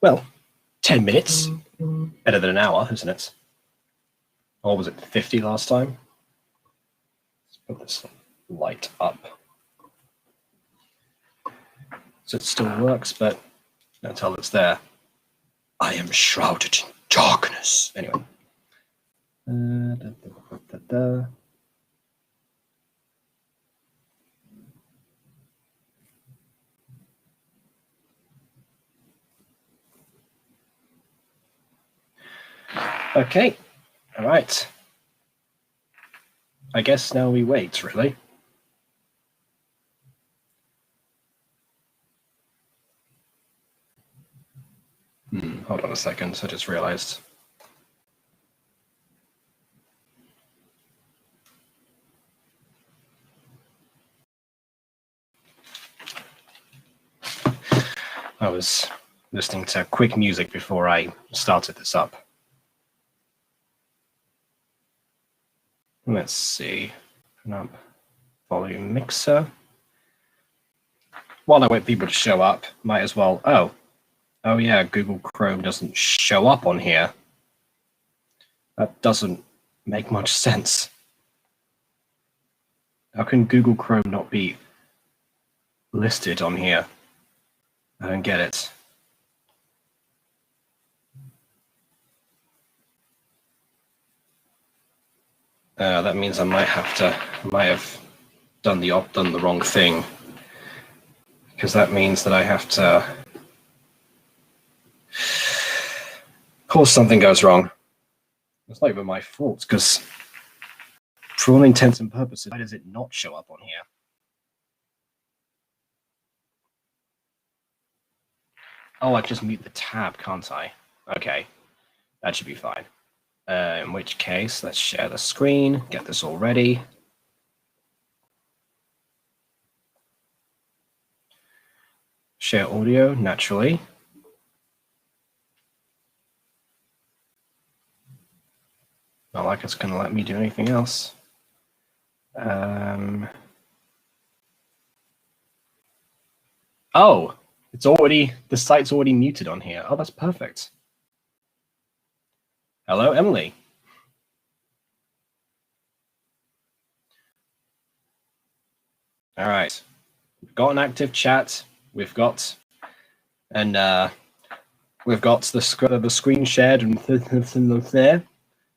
Well, 10 minutes. Better than an hour, isn't it? Or was it 50 last time? Let's put this light up. So it still works, but don't tell it's there. I am shrouded in darkness. Anyway. Okay. All right. I guess now we wait, really. Hold on a second. I just realized. I was listening to quick music before I started this up. Let's see. Open up volume mixer. While I wait for people to show up, might as well. Oh yeah, Google Chrome doesn't show up on here. That doesn't make much sense. How can Google Chrome not be listed on here? I don't get it. That means I might have done the wrong thing, because that means that I have to. Of course, something goes wrong. It's not even my fault, because for all intents and purposes, why does it not show up on here? Oh, I just mute the tab, can't I? Okay, that should be fine. In which case, let's share the screen, get this all ready. Share audio, naturally. Not like it's going to let me do anything else. Oh, the site's already muted on here. Oh, that's perfect. Hello, Emily. All right, we've got an active chat. We've got the screen shared and there.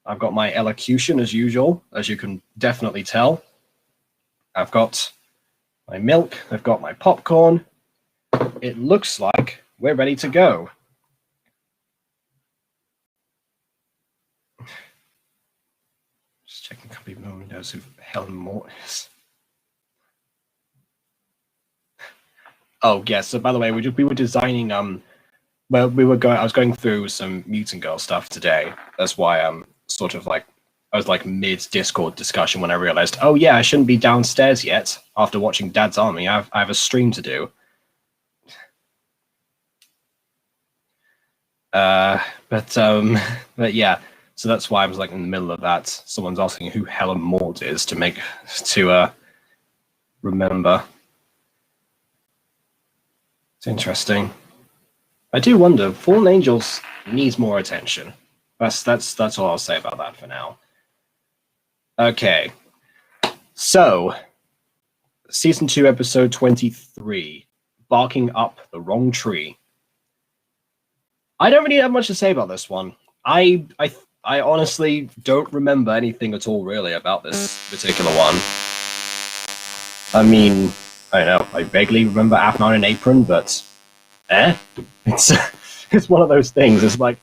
I've got my elocution as usual, as you can definitely tell. I've got my milk. I've got my popcorn. It looks like we're ready to go. Just checking a couple of windows who Helen Moore is. Oh yes. So by the way, we were designing. Well, I was going through some Mutant Girl stuff today. That's why I'm sort of like I was like mid Discord discussion when I realized, oh yeah, I shouldn't be downstairs yet after watching Dad's Army. I have a stream to do. But yeah. So that's why I was like in the middle of that. Someone's asking who Helen Maud is to remember. It's interesting. I do wonder. Fallen Angels needs more attention. That's all I'll say about that for now. Okay. So, season 2, episode 23, Barking Up the Wrong Tree. I don't really have much to say about this one. I honestly don't remember anything at all really about this particular one. I mean, I don't know. I vaguely remember Aphnon and Apron, but it's one of those things. It's like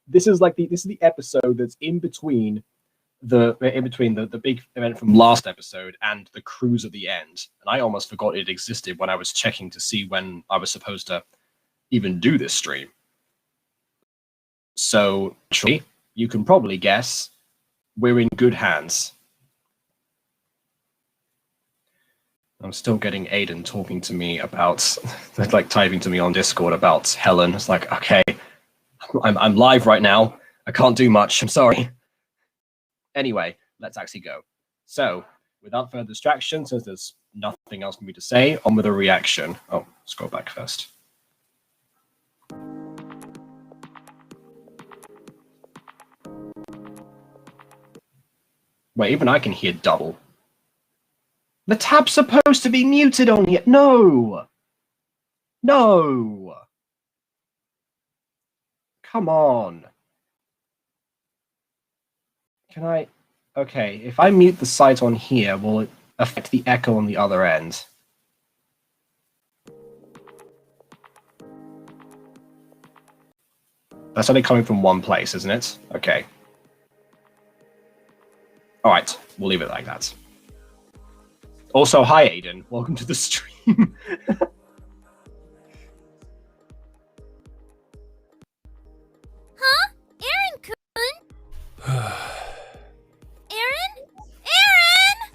this is the episode that's in between the big event from last episode and the cruise at the end, and I almost forgot it existed when I was checking to see when I was supposed to even do this stream. So you can probably guess we're in good hands. I'm still getting Aiden talking to me about, like typing to me on Discord about Helen. It's like, okay, I'm live right now. I can't do much. I'm sorry. Anyway, let's actually go. So, without further distraction, since there's nothing else for me to say, on with a reaction. Oh, scroll back first. Wait, even I can hear double. The tab's supposed to be muted on here. No! No! Come on. Can I... Okay, if I mute the site on here, will it affect the echo on the other end? That's only coming from one place, isn't it? Okay. Alright, we'll leave it like that. Also, hi Aiden. Welcome to the stream. Huh? Aaron-kun? Aaron? Aaron!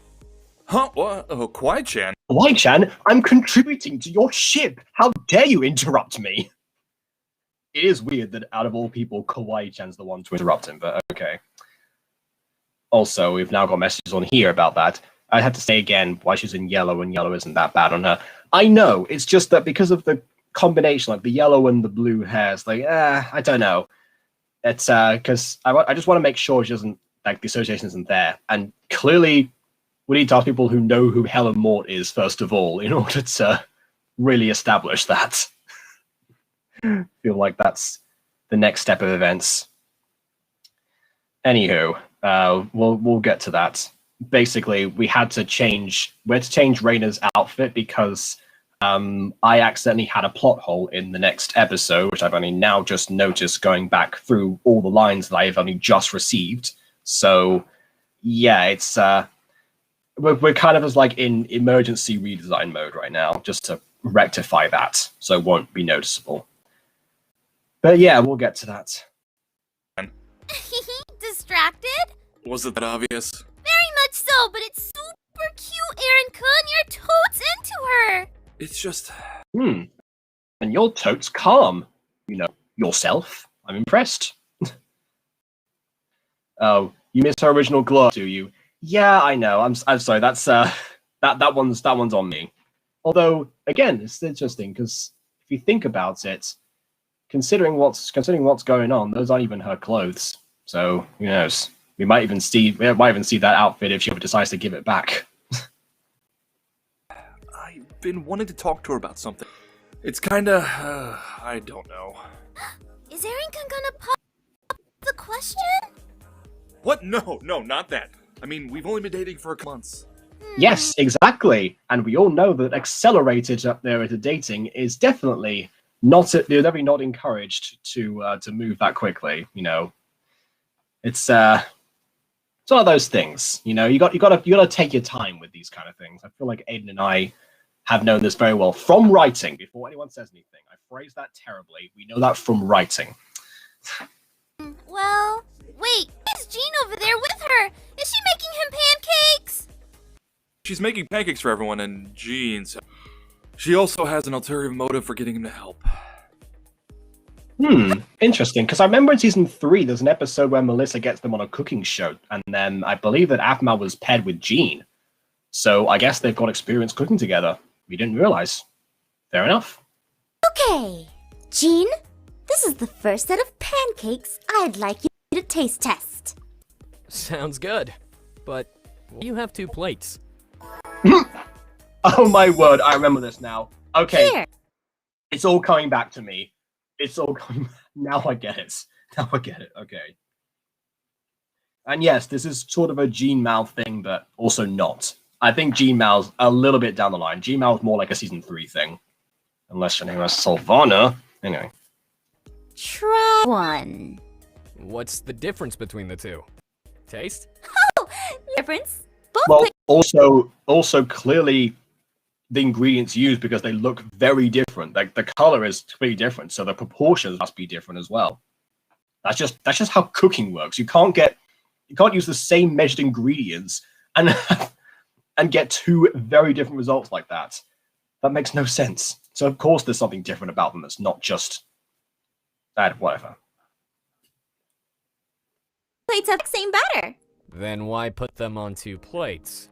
Huh? What? Oh, Kwai-chan. Kwai-chan, I'm contributing to your ship. How dare you interrupt me? It is weird that out of all people, Kawaii-chan's the one to interrupt him, but okay. Also, we've now got messages on here about that. I had to say again why she's in yellow, and yellow isn't that bad on her. I know, it's just that because of the combination, like the yellow and the blue hairs, like, I don't know. It's, because I just want to make sure she doesn't, like, the association isn't there. And clearly, we need to ask people who know who Helen Mort is, first of all, in order to really establish that. Feel like that's the next step of events. Anywho, we'll get to that. Basically, we had to change Raina's outfit because I accidentally had a plot hole in the next episode, which I've only now just noticed going back through all the lines that I've only just received. So yeah, it's we're kind of as like in emergency redesign mode right now, just to rectify that, so it won't be noticeable. But yeah, we'll get to that. Distracted? Was it that obvious? Very much so, but it's super cute, Aaron-kun. You're totes into her. It's just... And you're totes calm. You know, yourself. I'm impressed. Oh, you missed her original glow, do you? Yeah, I know. I'm sorry. That's that one's on me. Although, again, it's interesting because if you think about it, considering what's going on, those aren't even her clothes. So who knows? We might even see that outfit if she ever decides to give it back. I've been wanting to talk to her about something. It's kinda... I don't know. Is Aaron-kun gonna pop the question? What? No, not that. I mean, we've only been dating for a couple months. Yes, exactly. And we all know that accelerated up there at dating is definitely they're definitely not encouraged to move that quickly. You know, it's one of those things. You know, you gotta take your time with these kind of things. I feel like Aiden and I have known this very well from writing. Before anyone says anything, I phrased that terribly. We know that from writing. Well, wait, is Jean over there with her? Is she making him pancakes? She's making pancakes for everyone, and Jean, she also has an ulterior motive for getting him to help. Interesting, because I remember in season 3, there's an episode where Melissa gets them on a cooking show, and then I believe that Aphmau was paired with Jean. So I guess they've got experience cooking together. We didn't realize. Fair enough. Okay, Jean, this is the first set of pancakes I'd like you to taste test. Sounds good, but you have 2 plates. Oh my word, I remember this now. Okay, Here. It's all coming back to me. It's all coming... Now I get it. Okay. And yes, this is sort of a Jean Mao thing, but also not. I think Jean Mao's a little bit down the line. Jean Mao's more like a season 3 thing. Unless your name is Sylvana. Anyway. Try one. What's the difference between the 2? Taste? Oh, difference. Both Well, also clearly the ingredients used, because they look very different. Like the color is pretty different, so the proportions must be different as well. That's just how cooking works. You can't use the same measured ingredients and and get 2 very different results like that. That makes no sense. So of course there's something different about them that's not just that, whatever. plates have the same batter. Then why put them on 2 plates?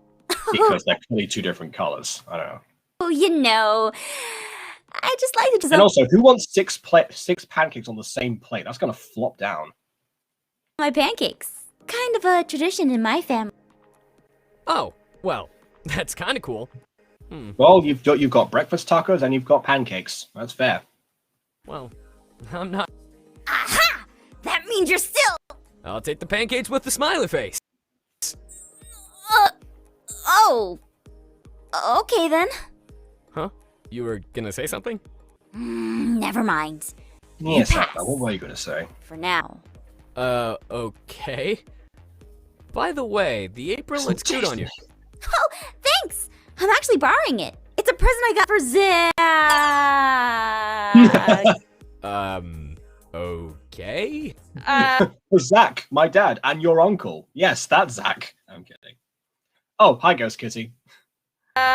Because they're clearly 2 different colors. I don't know. Oh, you know, I just like to And also, who wants 6 pancakes on the same plate? That's gonna flop down. my pancakes. Kind of a tradition in my family. Oh, well, that's kind of cool. Well, you've got breakfast tacos and you've got pancakes. That's fair. Well, I'm not. Aha! That means you're still. I'll take the pancakes with the smiley face. Oh. Okay then. Huh? You were gonna say something? Never mind. Yes, pass. what were you going to say? For now. Okay. By the way, the apron looks cute on you. Oh, thanks. I'm actually borrowing it. It's a present I got for Zach. Okay? Zach, my dad, and your uncle. Yes, that's Zach. I'm kidding. Oh, hi, Ghost Kitty. Very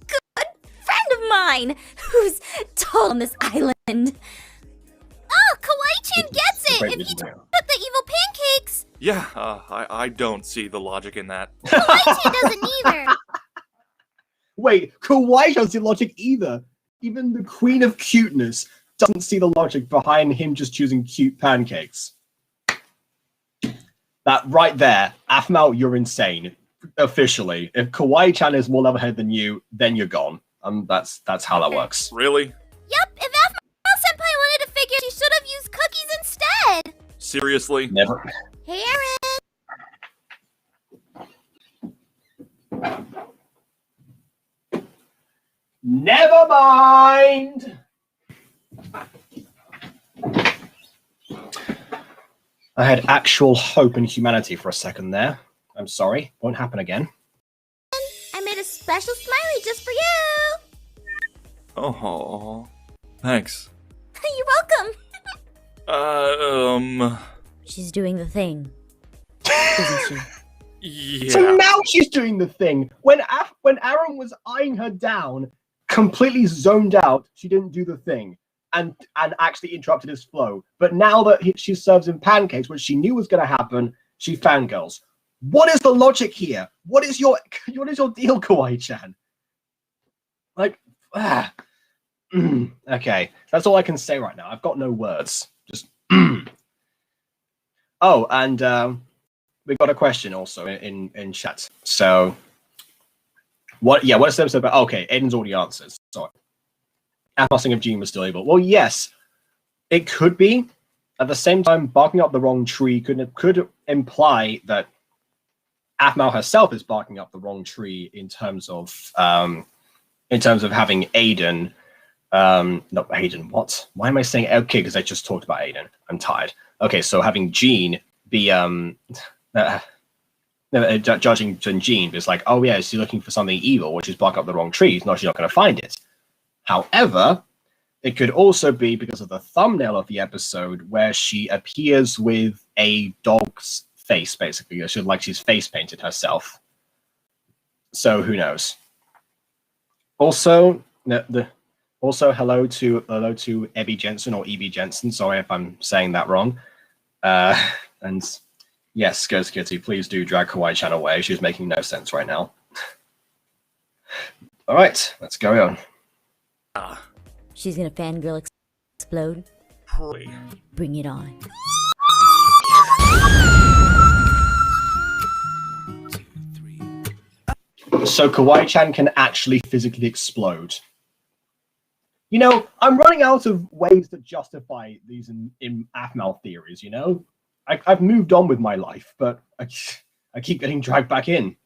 good friend of mine who's tall on this island. Oh, Kawaii-chan gets it! If you took the evil pancakes, Yeah, I don't see the logic in that. Kawaii-chan doesn't either. Wait, Kawaii doesn't see logic either. Even the queen of cuteness doesn't see the logic behind him just choosing cute pancakes. That right there, Aphmau, you're insane. Officially. If Kawaii-chan is more level-headed than you, then you're gone. That's how that works. Really? Yep, if Aphmau-senpai wanted to figure, she should have used cookies instead. Seriously? Never. Hey, Aaron. Never mind! I had actual hope in humanity for a second there. I'm sorry. Won't happen again. I made a special smiley just for you. Oh, thanks. You're welcome. She's doing the thing, isn't she? Yeah. So now she's doing the thing. When Aaron was eyeing her down, completely zoned out, she didn't do the thing and actually interrupted his flow. But now that she serves him pancakes, which she knew was going to happen, she fangirls. What is the logic here? What is your deal, Kawaii-chan? Like, okay, that's all I can say right now. I've got no words. Just Oh, and we got a question also in chat. So, what is the episode about? Okay, Aiden's already answered. Sorry. Asking if Jean was still able. Well, yes, it could be. At the same time, barking up the wrong tree could imply that Aphmau herself is barking up the wrong tree in terms of having Aiden. Not Aiden. What? Why am I saying okay? Because I just talked about Aiden. I'm tired. Okay, so having Jean be judging Jean is like, oh yeah, she's looking for something evil, which is bark up the wrong tree. No, she's not going to find it. However, it could also be because of the thumbnail of the episode where she appears with a dog's face, basically. She's face painted herself. So who knows? Also, hello to Ebby Jensen or E.B. Jensen. Sorry if I'm saying that wrong. And yes, Ghost Kitty, please do drag Kawaii-chan away. She's making no sense right now. All right, let's go on. She's gonna fangirl explode. Probably. Bring it on. So Kawaii-chan can actually physically explode. You know, I'm running out of ways to justify these in Aphmau theories, you know? I've moved on with my life, but I keep getting dragged back in.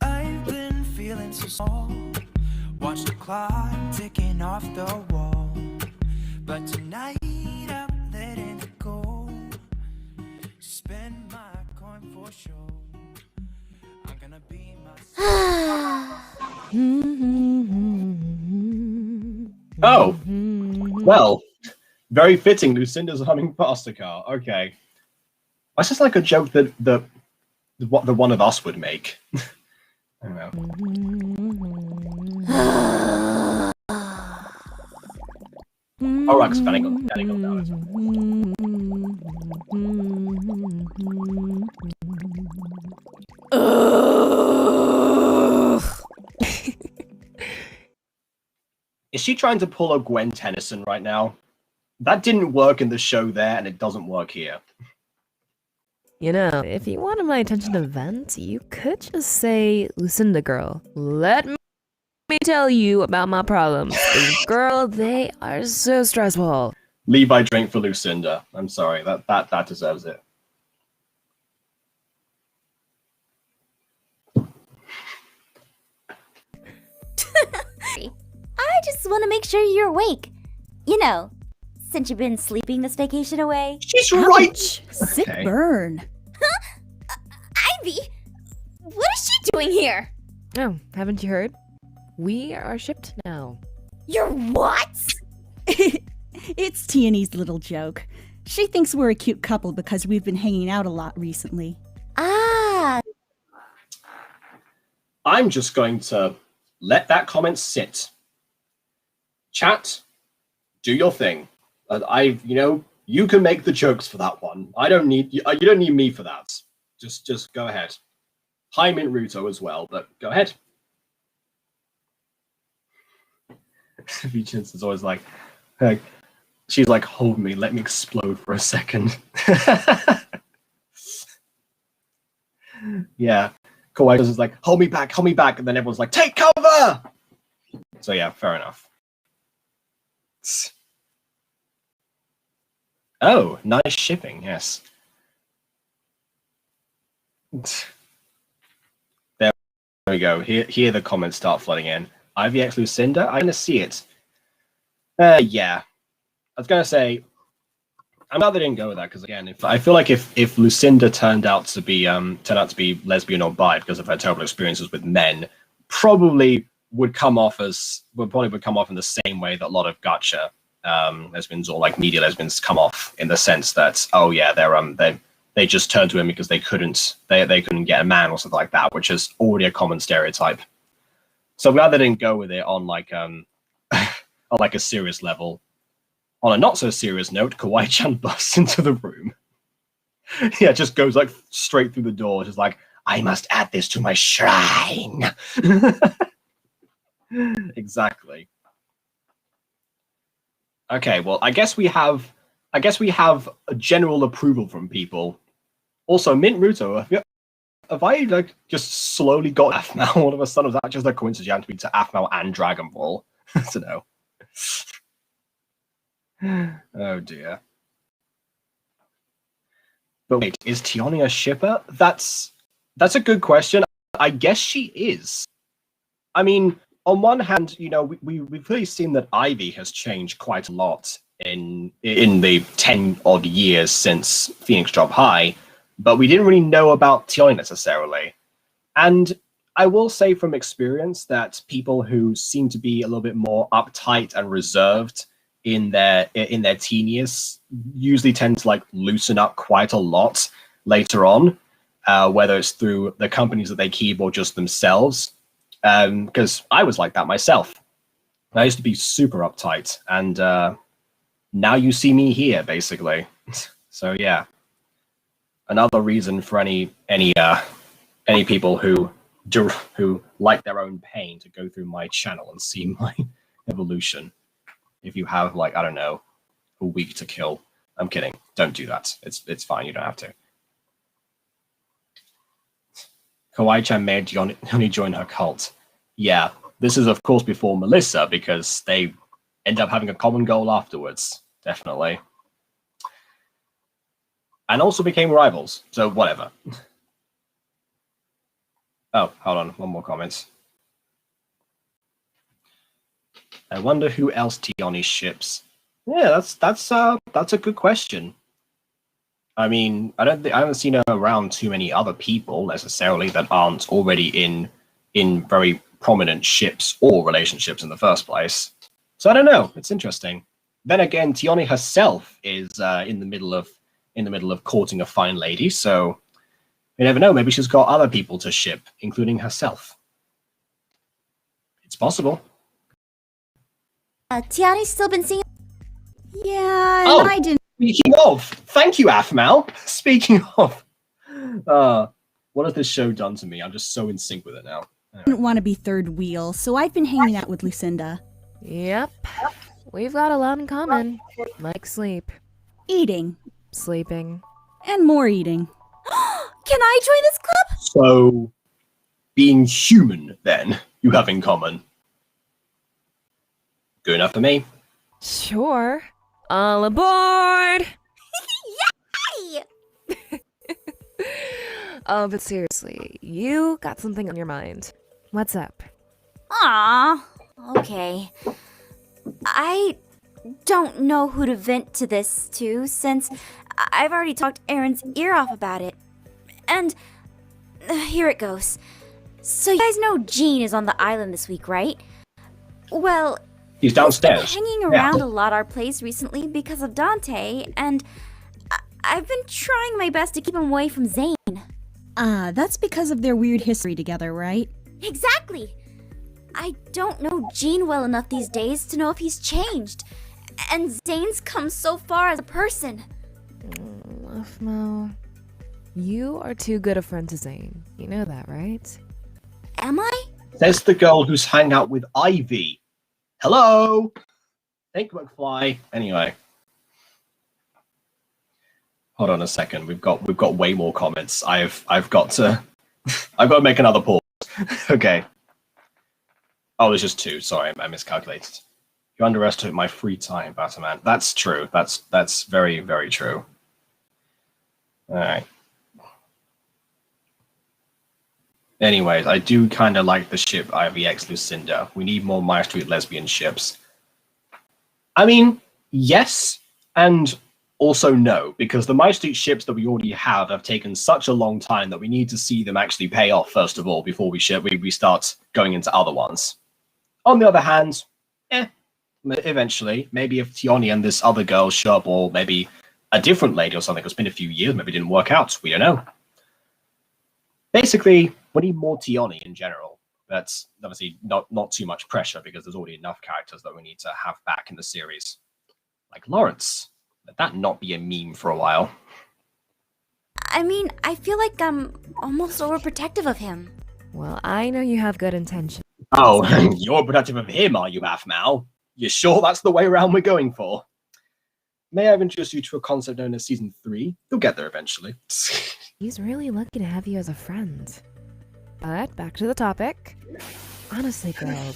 I've been feeling so small. Watch the clock ticking off the wall. But tonight I'm letting it go. Spend my coin for sure. I'm gonna be myself. Oh, well, very fitting. Lucinda's humming past a car. Okay, that's just like a joke that the one of us would make. I don't know. Oh, Rug's standing on now as well. Is she trying to pull a Gwen Tennyson right now? That didn't work in the show there, and it doesn't work here. You know, if you wanted my attention to vent, you could just say, Lucinda girl, let me tell you about my problems. 'Cause, girl, they are so stressful. Levi drink for Lucinda. I'm sorry, that deserves it. I just want to make sure you're awake. You know, since you've been sleeping this vacation away. She's right. Sick Okay. burn. Ivy, what is she doing here? Oh, haven't you heard? We are shipped now. You're what? It's Tiany's little joke. She thinks we're a cute couple because we've been hanging out a lot recently. Ah, I'm just going to let that comment sit. Chat, do your thing. You can make the jokes for that one. I don't need you don't need me for that. Just go ahead. Hi Mint Ruto as well, but go ahead. Vigilance is always like, she's like, hold me, let me explode for a second. Yeah. Kawaii is like, hold me back, and then everyone's like, take cover! So yeah, fair enough. Oh, nice shipping, yes. There we go. Here the comments start flooding in. IVX Lucinda, I'm gonna see it. Yeah. I was gonna say, I'm glad they didn't go with that, because again, I feel like if Lucinda turned out to be lesbian or bi because of her terrible experiences with men, probably would come off in the same way that a lot of gacha lesbians or like media lesbians come off, in the sense that, oh yeah, they just turned to him because they couldn't get a man or something like that, which is already a common stereotype. So I'm glad they didn't go with it on like on like a serious level. On a not so serious note, Kawaii-chan busts into the room. Yeah, just goes like straight through the door, just like, I must add this to my shrine. Exactly. Okay, well, I guess we have a general approval from people. Also, Mint Ruto, have I like just slowly got Aphmau all of a sudden? Was that just a coincidence you have to be to Aphmau and Dragon Ball? I don't know. Oh dear. But wait, is Tiani a shipper? That's a good question. I guess she is. I mean, on one hand, you know, we've really seen that Ivy has changed quite a lot in the 10 odd years since Phoenix dropped high, but we didn't really know about Tiani necessarily. And I will say from experience that people who seem to be a little bit more uptight and reserved in their teen years usually tend to like loosen up quite a lot later on, whether it's through the companies that they keep or just themselves. Because I was like that myself. I used to be super uptight, and now you see me here, basically. So yeah, another reason for any people who like their own pain to go through my channel and see my evolution. If you have, like, I don't know, a week to kill. I'm kidding. Don't do that. It's fine. You don't have to. Kawaii-chan made only join her cult. Yeah, this is, of course, before Melissa, because they end up having a common goal afterwards. Definitely. And also became rivals. So, whatever. Oh, hold on. One more comment. I wonder who else Tiani ships. Yeah, that's a good question. I mean, I haven't seen her around too many other people necessarily that aren't already in very prominent ships or relationships in the first place. So I don't know. It's interesting. Then again, Tiani herself is in the middle of courting a fine lady, so you never know. Maybe she's got other people to ship, including herself. It's possible. Tiani's still been seeing. Yeah, and Oh. I didn't. Speaking of, thank you, Aphmau. Speaking of, what has this show done to me? I'm just so in sync with it now. Want to be third wheel, so I've been hanging out with Lucinda. Yep. We've got a lot in common. Like sleep, Eating. sleeping. And more eating. Can I join this club? So, being human, then, you have in common. Good enough for me. Sure. All aboard! Hey! Oh, but seriously, you got something on your mind. What's up? Aw, okay. I don't know who to vent to this to, since I've already talked Aaron's ear off about it. And here it goes. So you guys know Jean is on the island this week, right? Well, He's downstairs. he's been hanging around a lot our place recently because of Dante, and I've been trying my best to keep him away from Zane. That's because of their weird history together, right? Exactly! I don't know Jean well enough these days to know if he's changed. And Zane's come so far as a person. Afmo, you are too good a friend to Zane. You know that, right? Am I? There's the girl who's hanging out with Ivy. Hello? Think McFly. Anyway. Hold on a second. We've got way more comments. I've got to make another pause. Okay. Oh, there's just two. Sorry, I miscalculated. You underestimate my free time, Batman. That's true. That's very, very true. Alright. Anyways, I do kind of like the ship Ivy X Lucinda. We need more MyStreet lesbian ships. I mean, yes, and also no, because the MyStreet ships that we already have taken such a long time that we need to see them actually pay off, first of all, before we start going into other ones. On the other hand, eventually, maybe if Tioni and this other girl show up, or maybe a different lady or something, it's been a few years, maybe it didn't work out, we don't know. Basically, we need more Tioni in general. That's obviously not too much pressure, because there's already enough characters that we need to have back in the series. Like Lawrence. Let that not be a meme for a while. I mean, I feel like I'm almost overprotective of him. Well, I know you have good intentions. Oh, you're protective of him, are you, Afmal? You sure that's the way around we're going for? May I introduce you to a concept known as Season 3? You'll get there eventually. He's really lucky to have you as a friend. But back to the topic. Honestly, girl,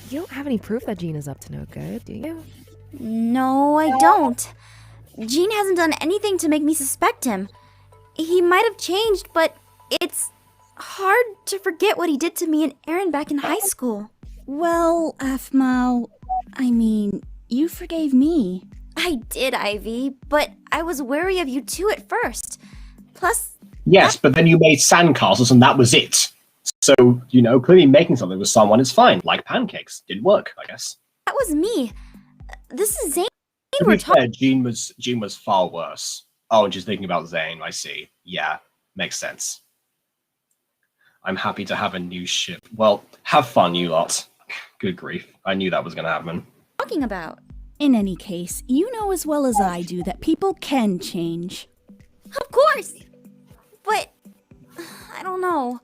you don't have any proof that Jean is up to no good, do you? No, I don't. Jean hasn't done anything to make me suspect him. He might have changed, but it's hard to forget what he did to me and Aaron back in high school. Well, Afmao, I mean, you forgave me. I did, Ivy, but I was wary of you too at first. Plus, Yes, but then you made sandcastles and that was it. So, clearly making something with someone is fine. Like pancakes. Didn't work, I guess. that was me. This is Zane. To We're be fair, Jean was far worse. Oh, and she's thinking about Zane, I see. Yeah, makes sense. I'm happy to have a new ship. Well, have fun, you lot. Good grief. I knew that was going to happen. talking about. In any case, you know as well as I do that people can change. Of course! But, I don't know.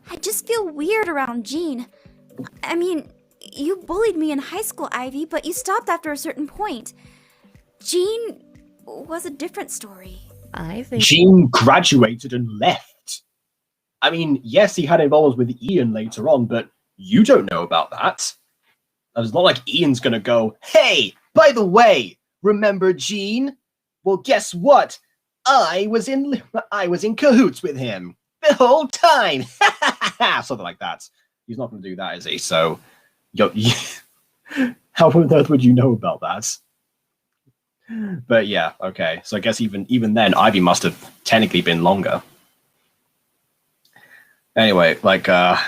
I just feel weird around Jean. I mean, you bullied me in high school, Ivy, but you stopped after a certain point. Jean was a different story. I think Jean graduated and left. I mean, yes, he had involvement with Ian later on, but you don't know about that. It's not like Ian's gonna go, hey, by the way, remember Jean? Well, guess what? I was in cahoots with him the whole time. Something like that. He's not gonna do that, is he? So, how on earth would you know about that? But yeah, okay. So I guess even then, Ivy must have technically been longer. Anyway, oh,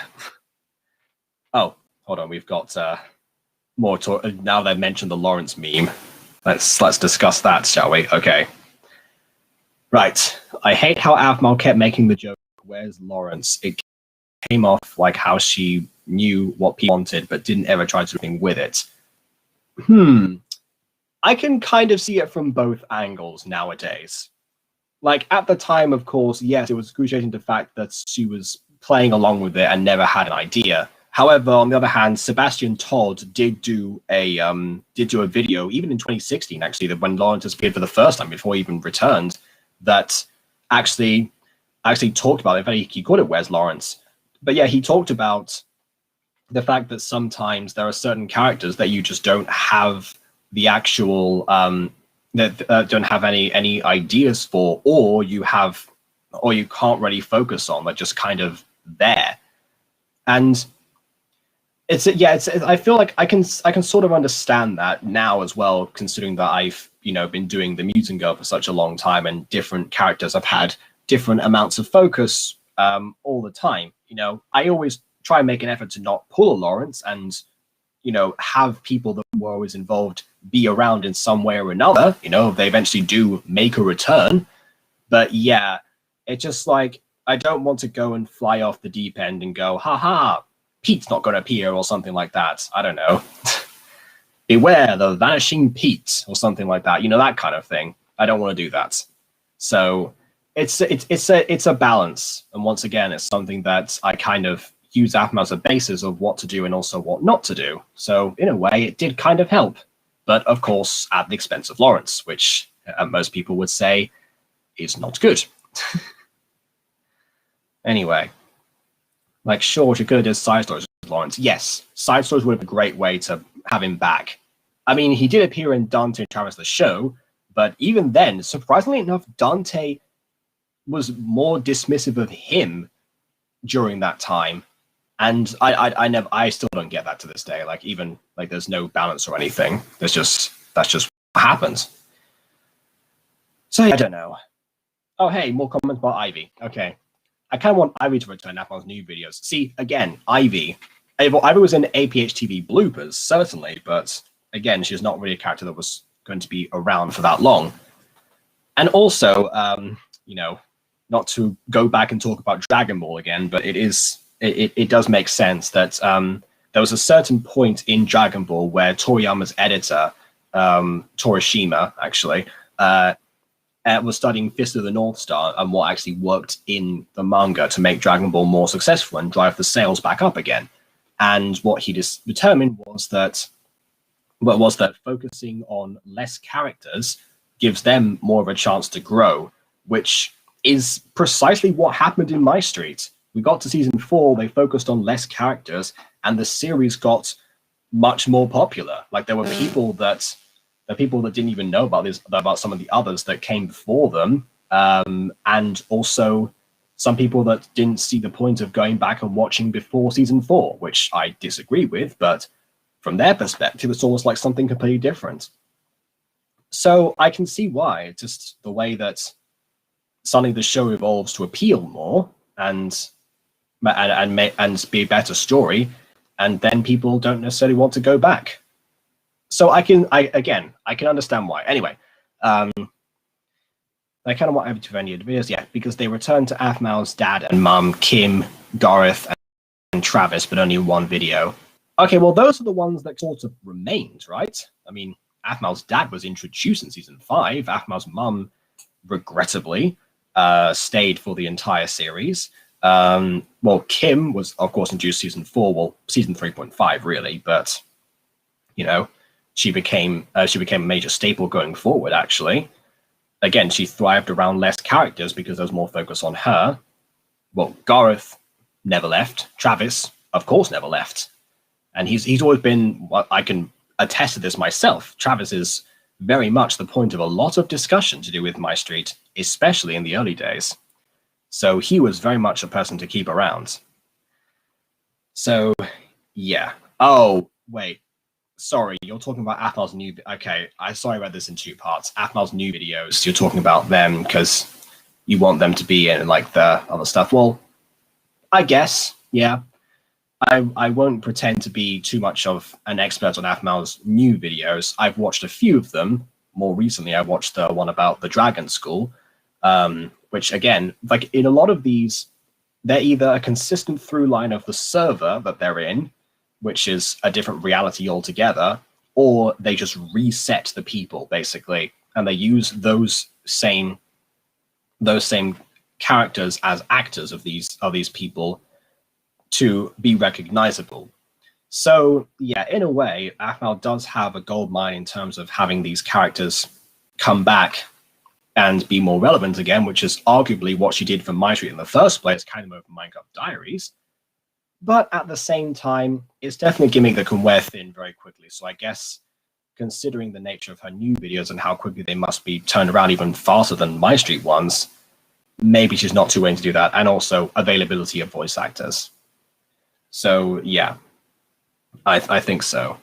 hold on. We've got more talk. Now they've mentioned the Lawrence meme. Let's discuss that, shall we? Okay. Right. I hate how Avmal kept making the joke, where's Lawrence? It came off like how she knew what people wanted, but didn't ever try to do anything with it. I can kind of see it from both angles nowadays. Like, at the time, of course, yes, it was excruciating the fact that she was playing along with it and never had an idea. However, on the other hand, Sebastian Todd did do a video, even in 2016, actually, that when Lawrence appeared for the first time before he even returned, that actually actually talked about it. In fact, he called it Where's Lawrence? But yeah, he talked about the fact that sometimes there are certain characters that you just don't have the actual that don't have any ideas for, or you can't really focus on. They're just kind of there. And I feel like I can sort of understand that now as well, considering that I've been doing the Mutant Girl for such a long time, and different characters have had different amounts of focus all the time. I always try and make an effort to not pull a Lawrence, and have people that were always involved be around in some way or another. They eventually do make a return, but yeah, it's just like I don't want to go and fly off the deep end and go, haha, Pete's not going to appear or something like that. I don't know. Beware the vanishing Pete or something like that. That kind of thing. I don't want to do that. So it's a balance. And once again, it's something that I kind of use AFMA as a basis of what to do and also what not to do. So in a way, it did kind of help. But of course, at the expense of Lawrence, which most people would say is not good. Anyway. Like, sure, she could have done side stories with Lawrence. Yes, side stories would have been a great way to have him back. I mean, he did appear in Dante and Travis the Show, but even then, surprisingly enough, Dante was more dismissive of him during that time. And I still don't get that to this day. Like, even, like, there's no balance or anything. That's just what happens. So, I don't know. Oh, hey, more comments about Ivy. Okay. I kind of want Ivy to return AFMA's new videos. See, again, Ivy was in APH TV bloopers, certainly, but again, she's not really a character that was going to be around for that long. And also, not to go back and talk about Dragon Ball again, but it does make sense that there was a certain point in Dragon Ball where Toriyama's editor, Torishima, actually, was studying Fist of the North Star and what actually worked in the manga to make Dragon Ball more successful and drive the sales back up again. And what he determined was that focusing on less characters gives them more of a chance to grow, which is precisely what happened in MyStreet. We got to season 4, they focused on less characters, and the series got much more popular. Like, there were people that didn't even know about some of the others that came before them, and also some people that didn't see the point of going back and watching before season 4, which I disagree with, but from their perspective, it's almost like something completely different. So I can see why, just the way that suddenly the show evolves to appeal more and be a better story, and then people don't necessarily want to go back. So I can understand why. Anyway, I kind of want over to any of the videos, yeah, because they returned to Aphmau's dad and mum, Kim, Gareth, and Travis, but only in one video. Okay, well, those are the ones that sort of remained, right? I mean, Aphmau's dad was introduced in season 5. Aphmau's mum, regrettably, stayed for the entire series. Well, Kim was, of course, introduced season 4, well, season 3.5, really, but, she became a major staple going forward, actually. Again, she thrived around less characters because there was more focus on her. Well, Gareth never left. Travis, of course, never left. And he's always been, well, I can attest to this myself, Travis is very much the point of a lot of discussion to do with MyStreet, especially in the early days. So he was very much a person to keep around. So, yeah. Oh, wait. Sorry, you're talking about Athmal's new... Okay, sorry about this in 2 parts. Athmal's new videos, you're talking about them because you want them to be in, like, the other stuff. Well, I guess, yeah. I won't pretend to be too much of an expert on Athmal's new videos. I've watched a few of them. More recently, I watched the one about the Dragon School, which, again, like, in a lot of these, they're either a consistent through line of the server that they're in, which is a different reality altogether, or they just reset the people, basically, and they use those same characters as actors of these people to be recognizable. So, yeah, in a way, Athmal does have a gold mine in terms of having these characters come back and be more relevant again, which is arguably what she did for MyStreet in the first place, kind of over Minecraft Diaries. But at the same time, it's definitely a gimmick that can wear thin very quickly. So I guess, considering the nature of her new videos and how quickly they must be turned around even faster than MyStreet ones, maybe she's not too willing to do that. And also availability of voice actors. So yeah, I think so.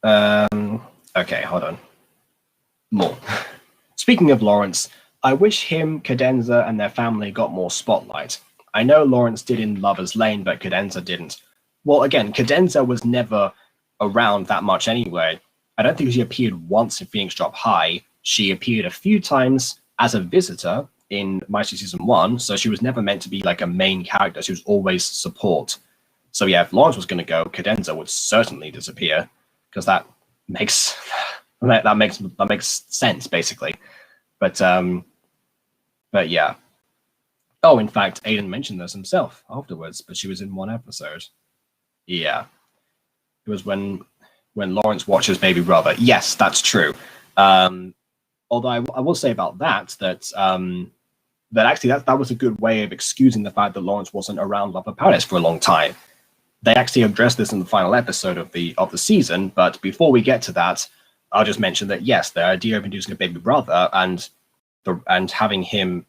Okay, hold on. More. Speaking of Lawrence, I wish him, Cadenza, and their family got more spotlight. I know Lawrence did in Lover's Lane, but Cadenza didn't. Well, again, Cadenza was never around that much anyway. I don't think she appeared once in Phoenix Drop High. She appeared a few times as a visitor in MyStreet Season 1, so she was never meant to be like a main character. She was always support. So yeah, if Lawrence was going to go, Cadenza would certainly disappear, because that makes sense basically. But yeah. Oh, in fact, Aiden mentioned this himself afterwards, but she was in one episode. Yeah, it was when Lawrence watches Baby Brother. Yes, that's true. Although I will say about that actually that was a good way of excusing the fact that Lawrence wasn't around Love of Paradise for a long time. They actually addressed this in the final episode of the season, but before we get to that, I'll just mention that yes, the idea of introducing a baby brother and having him,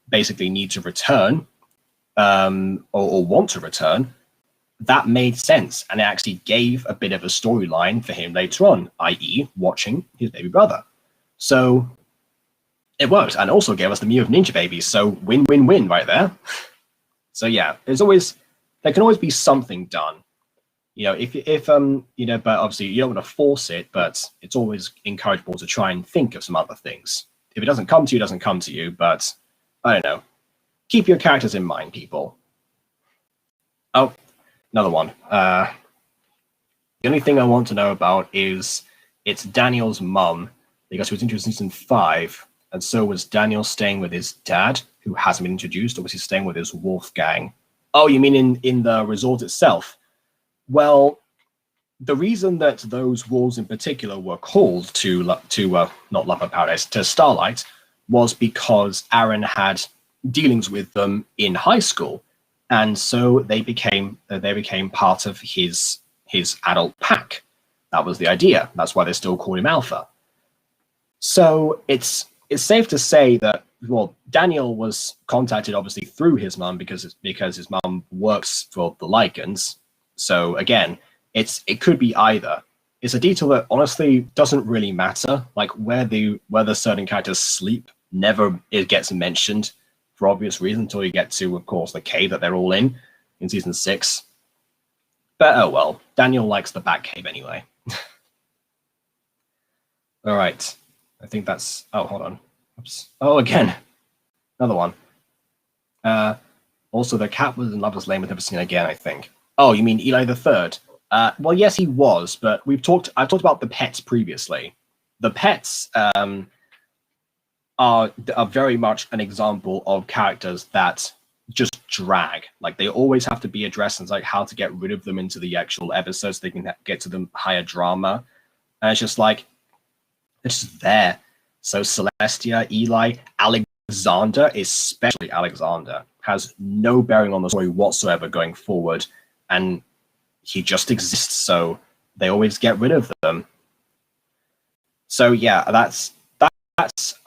basically need to return, or want to return, that made sense, and it actually gave a bit of a storyline for him later on, i.e., watching his baby brother. So it worked, and also gave us the Mew of Ninja Babies. So win-win-win right there. So yeah, there can always be something done, if but obviously you don't want to force it, but it's always encouragable to try and think of some other things. If it doesn't come to you, it doesn't come to you, but I don't know. Keep your characters in mind, people. Oh, another one. The only thing I want to know about is it's Daniel's mum, because he was introduced in season 5, and so was Daniel staying with his dad, who hasn't been introduced, or was he staying with his wolf gang? Oh, you mean in the resort itself? Well, the reason that those wolves in particular were called to not Love of Paradise, to Starlight, was because Aaron had dealings with them in high school, and so they became part of his adult pack. That was the idea. That's why they still call him Alpha. So it's safe to say that, well, Daniel was contacted obviously through his mum because his mum works for the Lycans. So again, it could be either. It's a detail that honestly doesn't really matter. Like whether certain characters sleep, it gets mentioned for obvious reasons until you get to, of course, the cave that they're all in season 6. But oh well, Daniel likes the Bat Cave anyway. All right, I think that's. Oh, hold on. Oops. Oh, again, another one. Also, the cat was in Lover's Lane with never seen again, I think. Oh, you mean Eli the Third? Well, yes, he was, but I've talked about the pets previously. The pets are very much an example of characters that just drag. Like, they always have to be addressed, and it's like how to get rid of them into the actual episodes so they can get to the higher drama. And it's just like, it's just there. So Celestia, Eli, Alexander, especially Alexander, has no bearing on the story whatsoever going forward, and he just exists, so they always get rid of them. So yeah, that's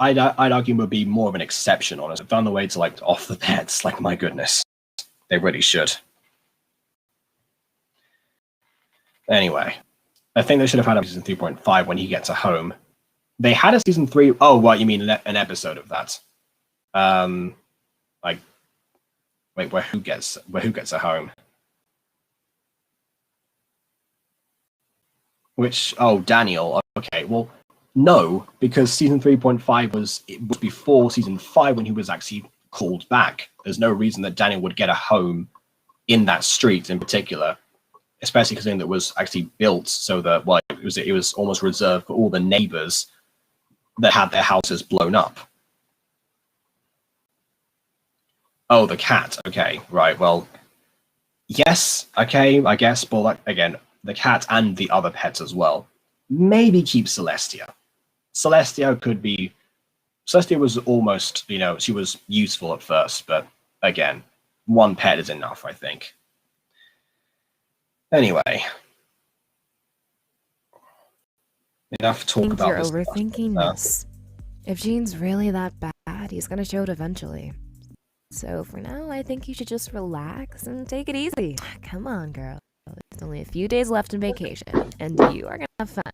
I'd argue would be more of an exception, honestly. I've found the way to off the pets, my goodness. They really should. Anyway, I think they should have had a season 3.5 when he gets a home. They had a season 3. Oh, what you mean an episode of that? Wait, who gets a home? Which, oh, Daniel. Okay, well, no, because season 3.5 was before season 5 when he was actually called back. There's no reason that Daniel would get a home in that street in particular, especially considering that it was actually built so that, well, it was almost reserved for all the neighbors that had their houses blown up. Oh, the cat. Okay, right. Well, yes. Okay, I guess. But again, the cat and the other pets as well. Maybe keep Celestia. Celestia could be. Celestia was almost, she was useful at first, but again, one pet is enough, I think. Anyway, enough talk think about you're this. overthinking this. If Jean's really that bad, he's gonna show it eventually. So for now, I think you should just relax and take it easy. Come on, girl. There's only a few days left in vacation, and you are gonna have fun.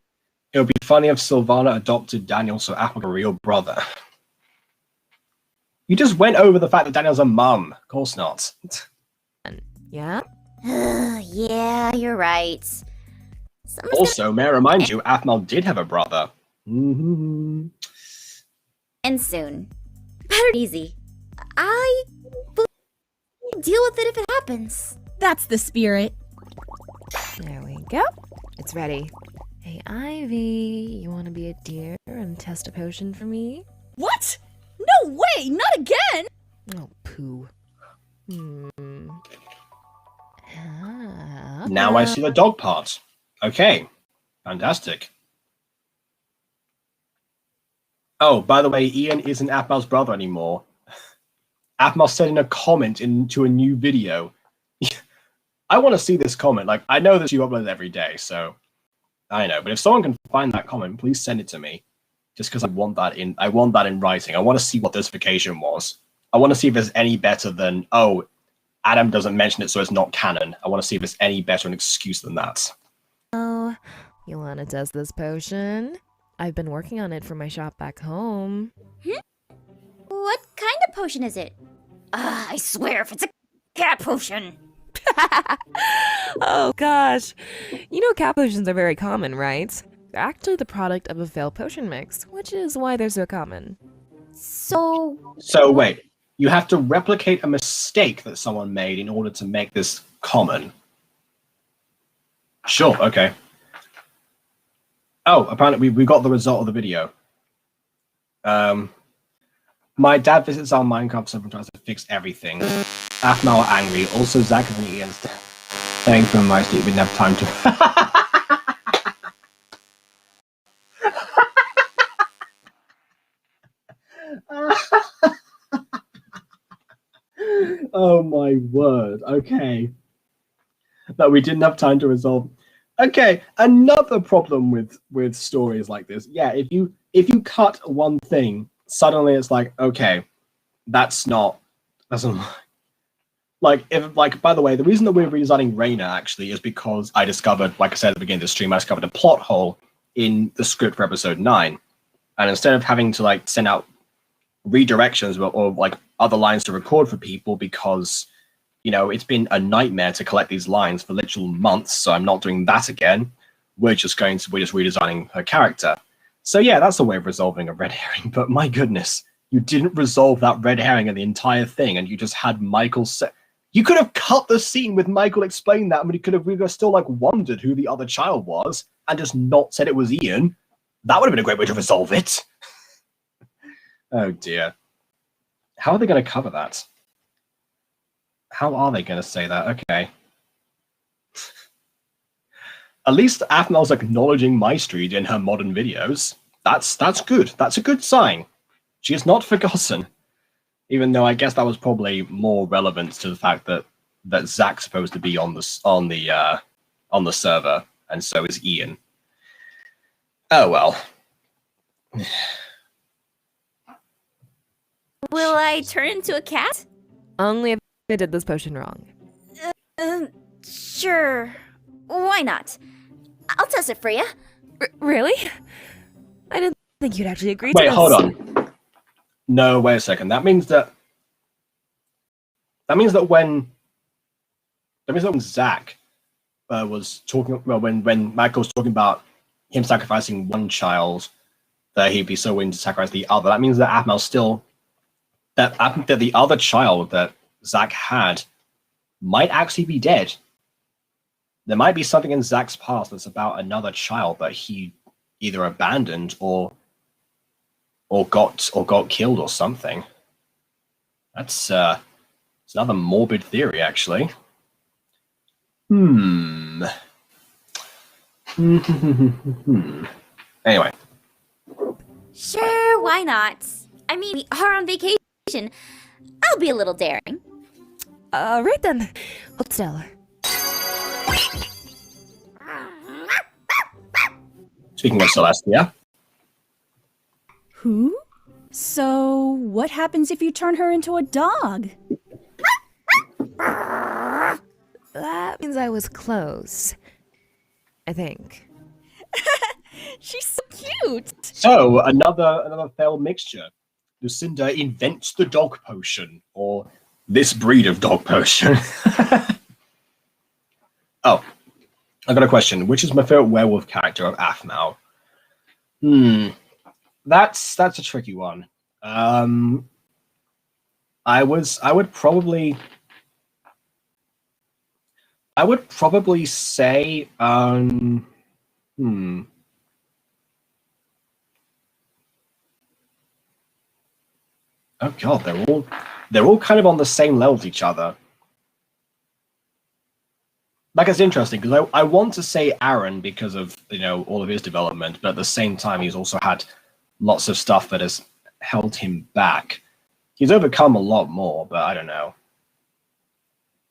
It would be funny if Sylvana adopted Daniel so Apple a real brother. You just went over the fact that Daniel's a mum. Of course not. Yeah? Yeah, you're right. Also, may I remind you, Athmal did have a brother. Mm-hmm. And soon. Better easy. I will deal with it if it happens. That's the spirit. There we go. It's ready. Hey, Ivy, you want to be a dear and test a potion for me? What? No way! Not again! Oh, poo. Now I see the dog part. Okay, fantastic. Oh, by the way, Ian isn't Athmal's brother anymore. Athmal said in a comment into a new video. I want to see this comment. Like, I know that you upload every day, so I know. But if someone can find that comment, please send it to me. Just because I want that in writing. I want to see what this vacation was. I want to see if it's any better than, oh, Adam doesn't mention it, so it's not canon. I want to see if it's any better an excuse than that. Oh, you want to test this potion? I've been working on it for my shop back home. What kind of potion is it? I swear if it's a cat potion. Oh gosh. You know cat potions are very common, right? They're actually the product of a failed potion mix, which is why they're so common. So Wait, you have to replicate a mistake that someone made in order to make this common. Sure, okay. Oh, apparently we got the result of the video. My dad visits our Minecraft server and tries to fix everything. Athmal are angry. Also, Zach and Ian saying from MyStreet we didn't have time to. Oh my word. Okay. That we didn't have time to resolve. Okay, another problem with stories like this. Yeah, if you cut one thing, suddenly it's like, okay, that's not like if like by the way, the reason that we're redesigning Reina actually is because I discovered, like I said at the beginning of the stream, I discovered a plot hole in the script for episode 9. And instead of having to like send out redirections or like other lines to record for people because it's been a nightmare to collect these lines for literal months, so I'm not doing that again. We're just redesigning her character. So yeah, that's a way of resolving a red herring, but my goodness, you didn't resolve that red herring in the entire thing, and you just had Michael say... You could have cut the scene with Michael explaining that, and we could have still like wondered who the other child was, and just not said it was Ian. That would have been a great way to resolve it. Oh dear. How are they going to cover that? How are they going to say that? Okay. At least Athmal's acknowledging MyStreet in her modern videos. That's good. That's a good sign. She is not forgotten. Even though I guess that was probably more relevant to the fact that Zach's supposed to be on the server, and so is Ian. Oh well. will I turn into a cat? Only if I did this potion wrong. Sure. Why not? I'll test it for you. Really? I didn't think you'd actually agree to Wait, this. hold on. No, wait a second. That means that when Zach was talking, well, when Michael was talking about him sacrificing one child, that he'd be so willing to sacrifice the other. That means that Athmal's still that the other child that Zach had might actually be dead. There might be something in Zach's past that's about another child that he either abandoned or got killed or something. That's it's another morbid theory, actually. Anyway, Sure, why not? I mean, we are on vacation. I'll be a little daring. Right then. Hold still. Speaking of Celestia, Who? So, what happens if you turn her into a dog? That means I was close. I think. She's so cute. so another failed mixture. Lucinda invents the dog potion, or this breed of dog potion. Oh, I got a question. Which is my favorite werewolf character of Aphmau? That's a tricky one. I would probably say Oh god, they're all kind of on the same level as each other. Like, it's interesting because I want to say Aaron because of all of his development, but at the same time he's also had lots of stuff that has held him back. He's overcome a lot more, but I don't know.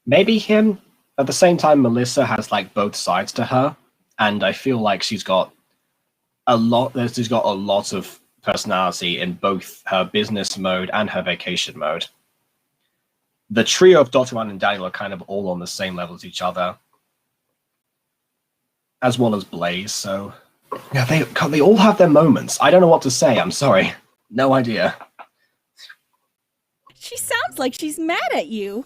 Maybe him. At the same time, Melissa has like both sides to her, and I feel like she's got a lot of personality in both her business mode and her vacation mode. The trio of Dr. One and Daniel are kind of all on the same level as each other, as well as Blaze. So yeah, they all have their moments. I don't know what to say. I'm sorry, no idea. She sounds like she's mad at you.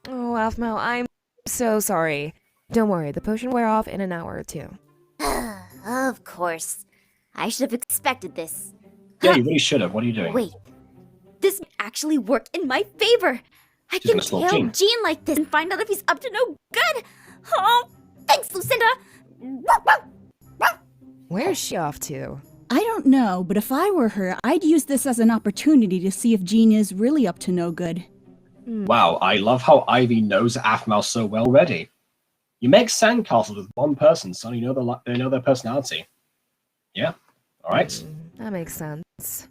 Oh, Aphmau, I'm so sorry. Don't worry, the potion wear off in an hour or two. Of course. I should have expected this. Yeah, you really should have. What are you doing? Wait. This might actually work in my favor. I She's can gonna slow kill Gene. Gene like this and find out if he's up to no good. Oh, thanks, Lucinda. Where's she off to? I don't know, but if I were her, I'd use this as an opportunity to see if Jean is really up to no good. Wow, I love how Ivy knows Aphmau so well already. You make sandcastles with one person, so you know they know their personality. Yeah, all right. That makes sense.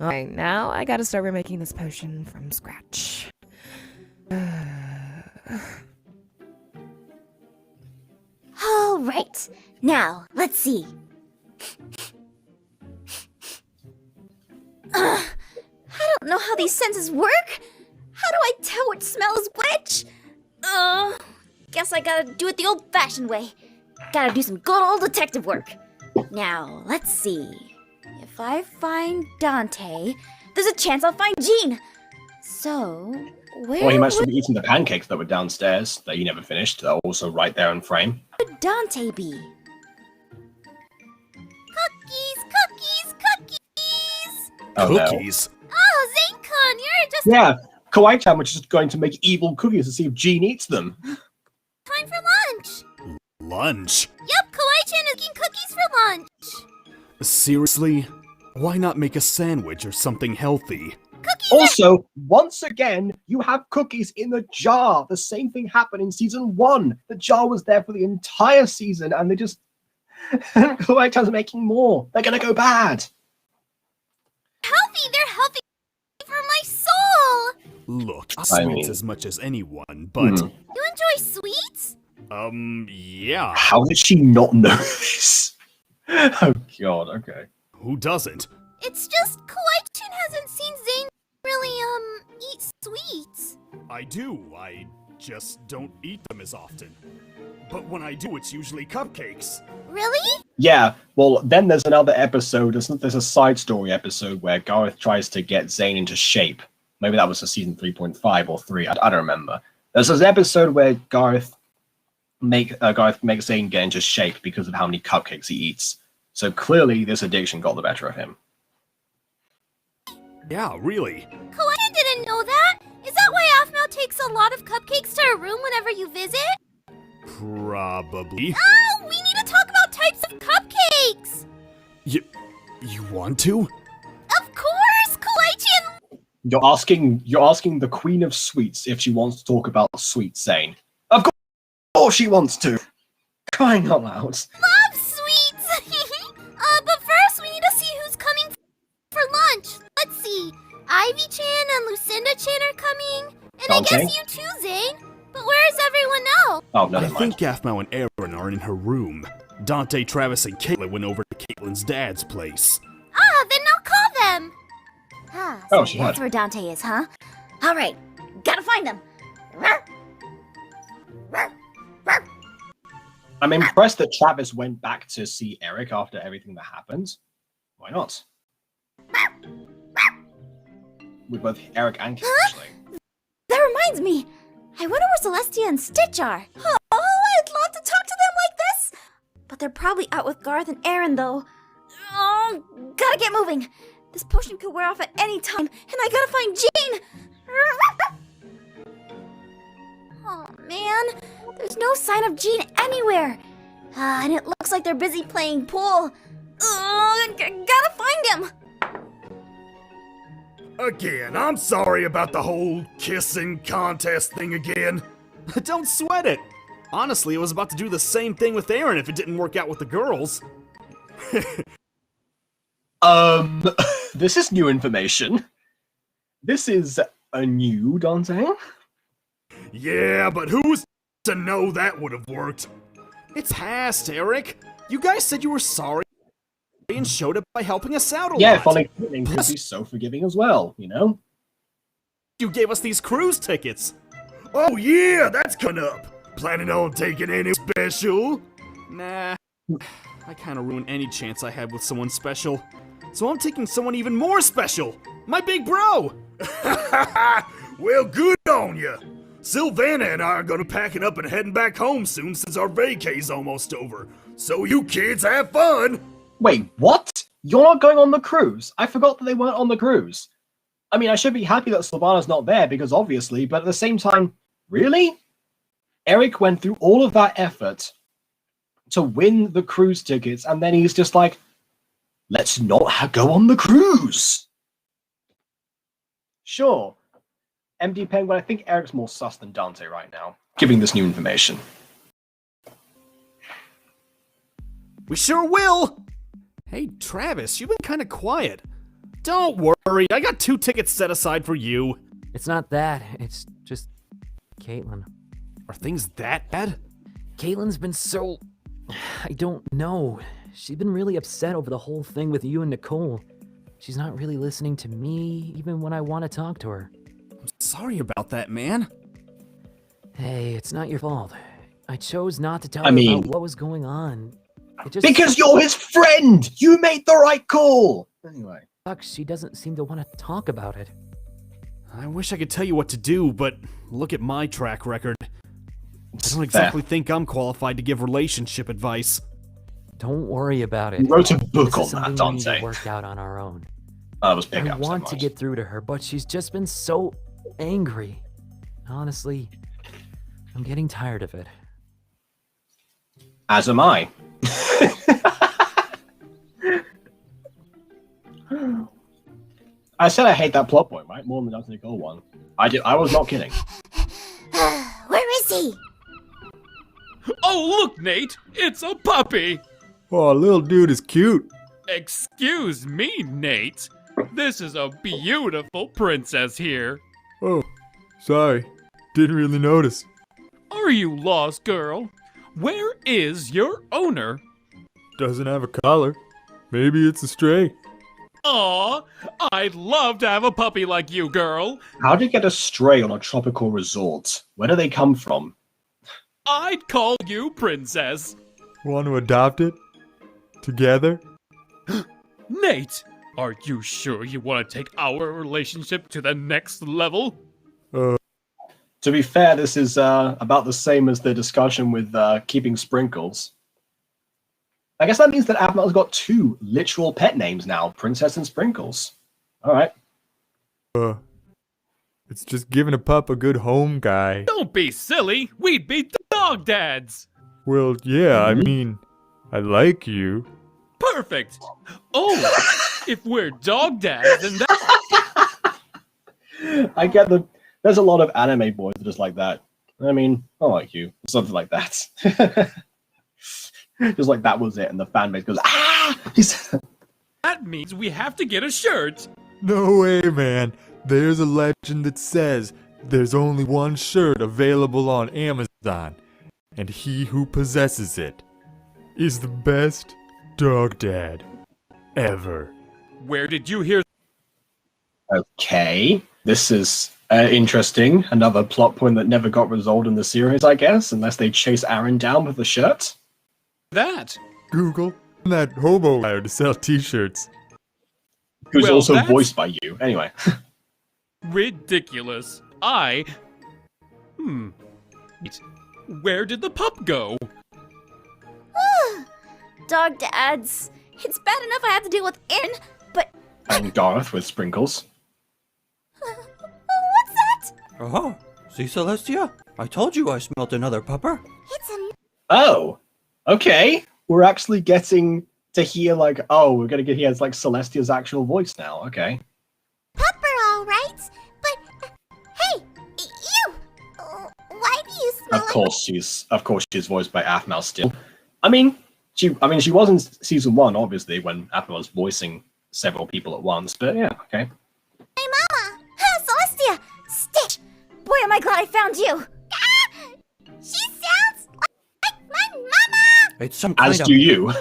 Alright, now I gotta start remaking this potion from scratch. All right. Now, let's see. I don't know how these senses work. How do I tell which smell is which? Guess I gotta do it the old-fashioned way. Gotta do some good old detective work. Now, let's see. If I find Dante, there's a chance I'll find Jean. So, where Well, he might still would be eating the pancakes that were downstairs that you never finished. They're also right there in frame. Dante be? Cookies! Oh, no. Cookies? Oh, Zane-kun, you're just Yeah, Kawaii-chan was just going to make evil cookies to see if Jean eats them. time for lunch. Lunch? Yep, Kawaii-chan is making cookies for lunch. Seriously? Why not make a sandwich or something healthy? Also, once again, you have cookies in the jar. The same thing happened in season 1. The jar was there for the entire season, and they just... Kawaii-chan's making more. They're gonna go bad. Healthy, they're healthy for my soul. Look, I sweets mean- as much as anyone, but... You enjoy sweets? Yeah. How did she not know this? Oh god, okay. Who doesn't? It's just Kawaii-chan hasn't seen Zane really, eat sweets. I do. I just don't eat them as often. But when I do, it's usually cupcakes. Really? Yeah, well, then there's another episode, there's a side story episode where Gareth tries to get Zane into shape. Maybe that was for season 3.5 or 3, I don't remember. There's this episode where Gareth makes Zane get into shape because of how many cupcakes he eats. So clearly this addiction got the better of him. Yeah, really. Kawaii didn't know that. Is that why Aphmau takes a lot of cupcakes to her room whenever you visit? Probably. Oh, we need to talk about types of cupcakes. You want to? Of course, Kawaii-chan. You're asking the Queen of Sweets if she wants to talk about sweets, Zane. Of course she wants to. Crying out loud. Love sweets. But first we need to see who's coming Ivy-chan and Lucinda-chan are coming. And Dante? I guess you too, Zane. But where's everyone else? Oh, I never think mind. Gaffmau and Aaron are in her room. Dante, Travis, and Caitlin went over to Caitlin's dad's place. Ah, then I'll call them. Ah, Oh, so she that's had. where Dante is, huh? All right, gotta find him. I'm impressed that Travis went back to see Eric after everything that happened. Why not? With both Eric and Kate, actually. That reminds me. I wonder where Celestia and Stitch are. Oh, I'd love to talk to them like this. But they're probably out with Garth and Aaron, though. Oh, gotta get moving. This potion could wear off at any time, and I gotta find Jean. Oh, man. There's no sign of Jean anywhere. And it looks like they're busy playing pool. Gotta find him. Again, I'm sorry about the whole kissing contest thing again. Don't sweat it. Honestly, I was about to do the same thing with Aaron if it didn't work out with the girls. This is new information. This is a new Dante. Yeah, but who's to know that would have worked? It's past, Eric. You guys said you were sorry and showed it by helping us out a Yeah, lot. Funny Caitlin could be so forgiving as well, you know? You gave us these cruise tickets. Oh yeah, that's coming up. Planning on taking any special? Nah, I kind of ruined any chance I had with someone special. So I'm taking someone even more special. My big bro. Well, good on ya. Sylvana and I are gonna pack it up and heading back home soon since our vacay's almost over. So you kids have fun. Wait, what? You're not going on the cruise? I forgot that they weren't on the cruise. I mean, I should be happy that Sylvana's not there because obviously, but at the same time, really? Eric went through all of that effort to win the cruise tickets and then he's just like, let's not go on the cruise. Sure. MD Penguin, I think Eric's more sus than Dante right now, giving this new information. We sure will. Hey, Travis, you've been kind of quiet. Don't worry, I got 2 tickets set aside for you. It's not that. It's just Caitlin. Are things that bad? Caitlin's been so... I don't know. She's been really upset over the whole thing with you and Nicole. She's not really listening to me, even when I want to talk to her. I'm sorry about that, man. Hey, it's not your fault. I chose not to tell I her mean- about what was going on. It just Because you're his friend! You made the right call! Anyway. sucks she doesn't seem to want to talk about it. I wish I could tell you what to do, but look at my track record. I don't Fair. exactly think I'm qualified to give relationship advice. Don't worry about it. You wrote a book This on is that, something we need Dante. to work out on our own. I was I picking up so want to much. get through to her, but she's just been so angry. Honestly, I'm getting tired of it. As am I. I said I hate that plot point, right? More than the Dante Nicole one. I was not kidding. Where is he? Oh, look, Nate! It's a puppy! Oh, little dude is cute. Excuse me, Nate. This is a beautiful princess here. Oh, sorry. Didn't really notice. Are you lost, girl? Where is your owner? Doesn't have a collar. Maybe it's a stray. Aw, I'd love to have a puppy like you, girl. How do you get a stray on a tropical resort? Where do they come from? I'd call you princess. Want to adopt it? Together? Nate, are you sure you want to take our relationship to the next level? To be fair, this is about the same as the discussion with keeping Sprinkles. I guess that means that Abmel's got 2 literal pet names now, Princess and Sprinkles. Alright. It's just giving a pup a good home guy. Don't be silly. We'd be dog dads. Well, yeah, I mean, I like you. Perfect. Oh, if we're dog dads, then that... I get there's a lot of anime boys just like that. I mean, I like you. Something like that. Just like that was it, and the fan base goes, ah! that means we have to get a shirt. No way, man. There's a legend that says there's only one shirt available on Amazon, and he who possesses it is the best dog dad ever. Where did you hear? Okay, this is interesting. Another plot point that never got resolved in the series, I guess, unless they chase Aaron down with the shirt. That? Google that hobo wire to sell t-shirts. Who's Well, also that's- voiced by you. Anyway. Ridiculous. Where did the pup go? Dog dads. It's bad enough I have to deal with Aaron, but And Garth with sprinkles. what's that? Oh, see, Celestia? I told you I smelt another pupper. It's a Oh, okay. We're actually getting to hear, like, oh, we're going to hear like Celestia's actual voice now. Okay. Pupper, all right. But hey, you. Why do you smell Of course she's voiced by Aphmau still. I mean, she was in season 1, obviously, when Aphmau was voicing several people at once. But yeah, okay. Hey, Mama. Celestia! Stitch! Boy, am I glad I found you! She sounds like my mama. It's some kind As of do you.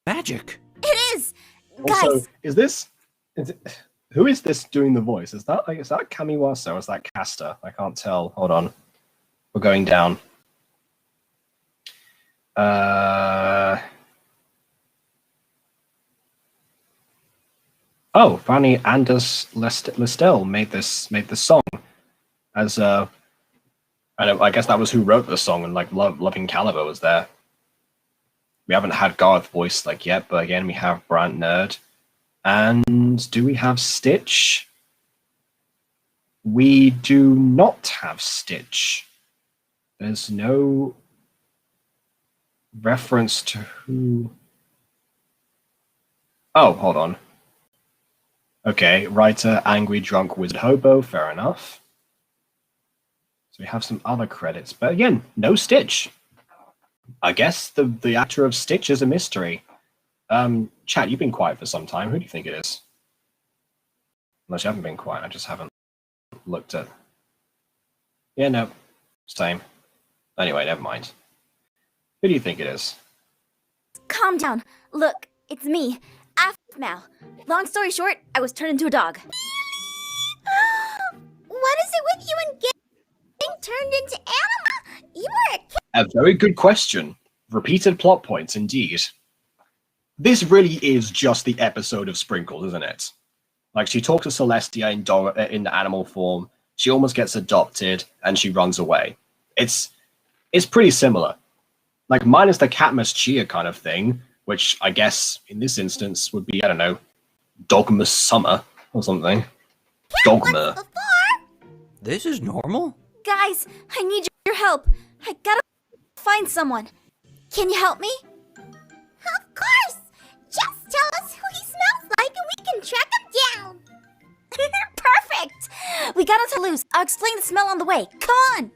magic. It is! Also, Guys, who is this doing the voice? Is that Kamiwasa or is that Caster? I can't tell. Hold on. We're going down. Oh, finally Anders Listel made this song as I guess that was who wrote the song, and like Loving Caliber was there. We haven't had Garth voiced like yet, but again we have Brant Nerd. And do we have Stitch? We do not have Stitch. There's no reference to who. Oh, hold on. Okay, writer, angry, drunk, wizard, hobo, fair enough. So we have some other credits, but again, no Stitch. I guess the actor of Stitch is a mystery. Chat, you've been quiet for some time. Who do you think it is? Unless you haven't been quiet, I just haven't looked at. Yeah, no, same. Anyway, never mind. Who do you think it is? calm down. Look, it's me, Aphmau. Long story short, I was turned into a dog. What is it with you and getting turned into animal? You were a kid. A very good question. Repeated plot points, indeed. This really is just the episode of Sprinkles, isn't it? Like, she talks to Celestia in the animal form, she almost gets adopted, and she runs away. It's pretty similar. Like, minus the Katniss Chia kind of thing, which I guess, in this instance, would be, I don't know, Dogma Summer, or something. Dogma. This is normal? Guys, I need your help. I gotta find someone. Can you help me? Of course! Just tell us who he smells like and we can track him down. Perfect! We got on Toulouse. I'll explain the smell on the way. Come on!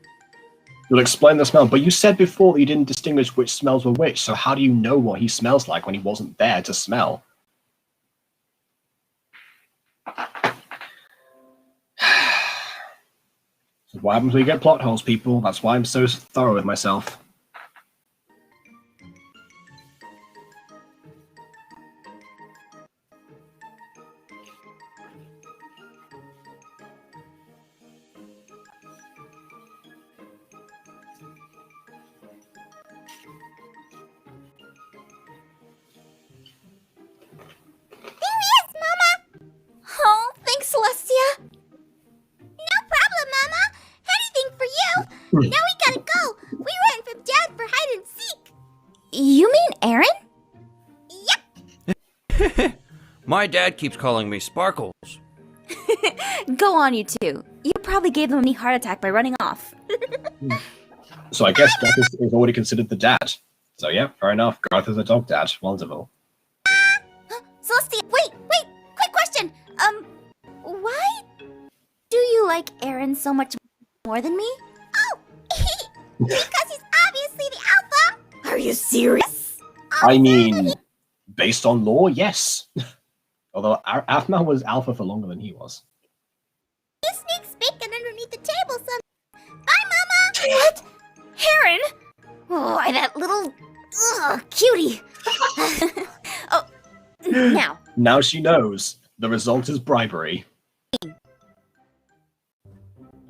You'll explain the smell, but you said before that you didn't distinguish which smells were which, so how do you know what he smells like when he wasn't there to smell? What happens when you get plot holes, people? That's why I'm so thorough with myself. There he is, Mama! Oh, thanks, Celestia. No problem, Mama! Anything for you! Now we gotta go! We ran from Dad for hide and seek! You mean Aaron? Yep! My dad keeps calling me Sparkles. Go on, you two. You probably gave them a mini heart attack by running off. So I guess Garth is already considered the dad. So yeah, fair enough. Garth is a dog dad. Wonderful. Celestia, wait! Quick question! Why do you like Aaron so much more than me? Oh! Because he's obviously the alpha! Are you serious? I mean, based on lore, yes. Although Aphmau was alpha for longer than he was. You sneak speaking underneath the table some. Bye, Mama! What? Heron? Oh, that little cutie. Oh, now. Now she knows. The result is bribery.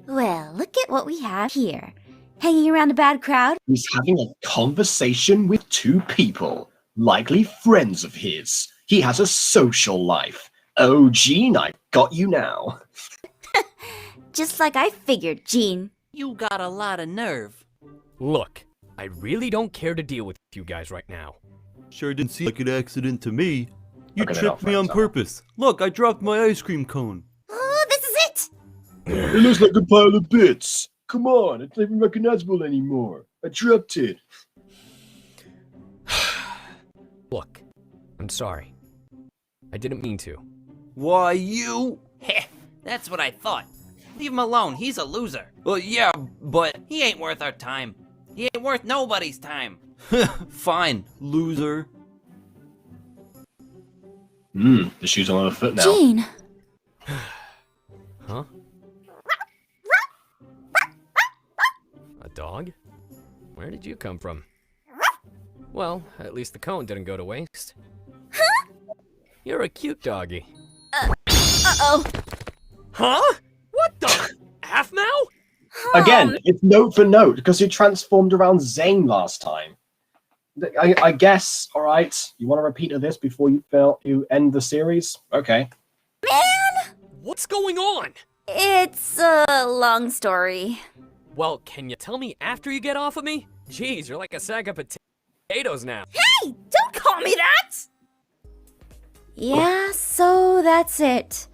Well, look at what we have here. Hanging around a bad crowd? He's having a conversation with two people, likely friends of his. He has a social life. Oh, Jean, I got you now. Just like I figured, Jean. You got a lot of nerve. Look, I really don't care to deal with you guys right now. Sure didn't seem like an accident to me. You Okay, tripped me on purpose. Look, I dropped my ice cream cone. Oh, this is it! It looks like a pile of bits. Come on, it's not even recognizable anymore. I dropped it. Look, I'm sorry. I didn't mean to. Why, you? Heh, that's what I thought. Leave him alone, he's a loser. Well, yeah, but... He ain't worth our time. He ain't worth nobody's time. Fine, loser. The shoe's on her foot now. Jean! Huh? A dog? Where did you come from? Well, at least the cone didn't go to waste. You're a cute doggy. Uh-oh. Huh? What the? Aphmau? Again, it's note for note, because you transformed around Zane last time. I guess, alright, you want to repeat of this before you end the series? Okay. Man! What's going on? It's a long story. Well, can you tell me after you get off of me? Jeez, you're like a sack of potatoes now. Hey! Don't call me that! Yeah, so that's it.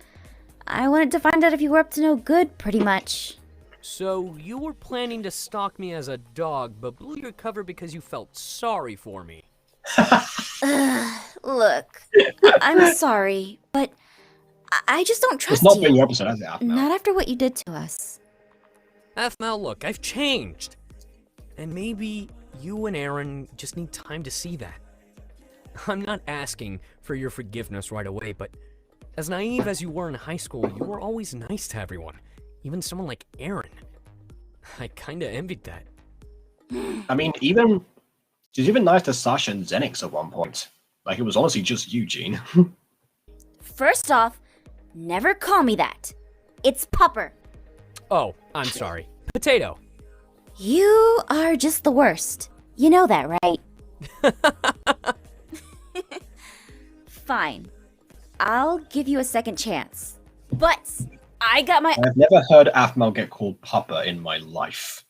I wanted to find out if you were up to no good, pretty much. So, you were planning to stalk me as a dog, but blew your cover because you felt sorry for me. Look, I'm sorry, but I just don't trust It's not you. been your episode, has it, Aphmau? Not after what you did to us. Aphmau, look, I've changed. And maybe you and Aaron just need time to see that. I'm not asking for your forgiveness right away, but as naive as you were in high school, you were always nice to everyone. Even someone like Aaron. I kinda envied that. I mean, she's even nice to Sasha and Zenix at one point. Like, it was honestly just Eugene. First off, never call me that. It's Pupper. Oh, I'm sorry. Potato. You are just the worst. You know that, right? Fine. I'll give you a second chance. But I got my I've never heard Aphmau get called Papa in my life.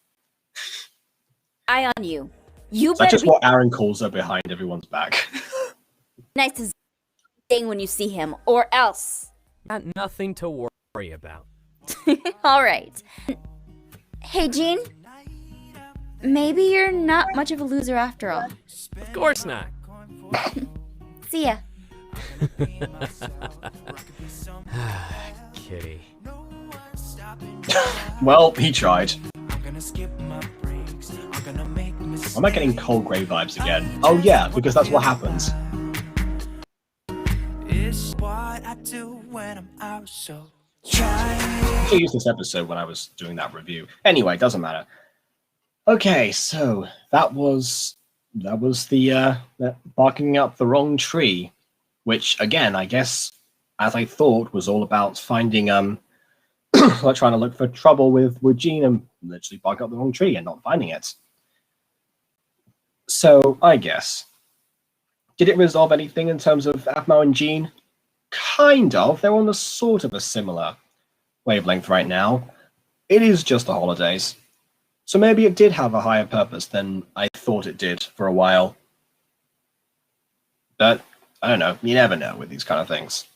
eye on you. You That's better just be what Aaron calls her behind everyone's back. nice to Zane when you see him, or else. Got nothing to worry about. All right. Hey, Jean. Maybe you're not much of a loser after all. Of course not. See ya. Kitty. Well, he tried. Am I getting Cold Grey vibes again? Oh yeah, because that's what happens. It's what I do when I'm out, so I used this episode when I was doing that review. Anyway, doesn't matter. Okay, so that was the barking up the wrong tree, which again, I guess, as I thought, was all about finding like trying to look for trouble with Jean and literally barking up the wrong tree and not finding it. So I guess, did it resolve anything in terms of Aphmau and Jean? Kind of. They're on a sort of a similar wavelength right now. It is just the holidays. So maybe it did have a higher purpose than I thought it did for a while. But, I don't know, you never know with these kind of things.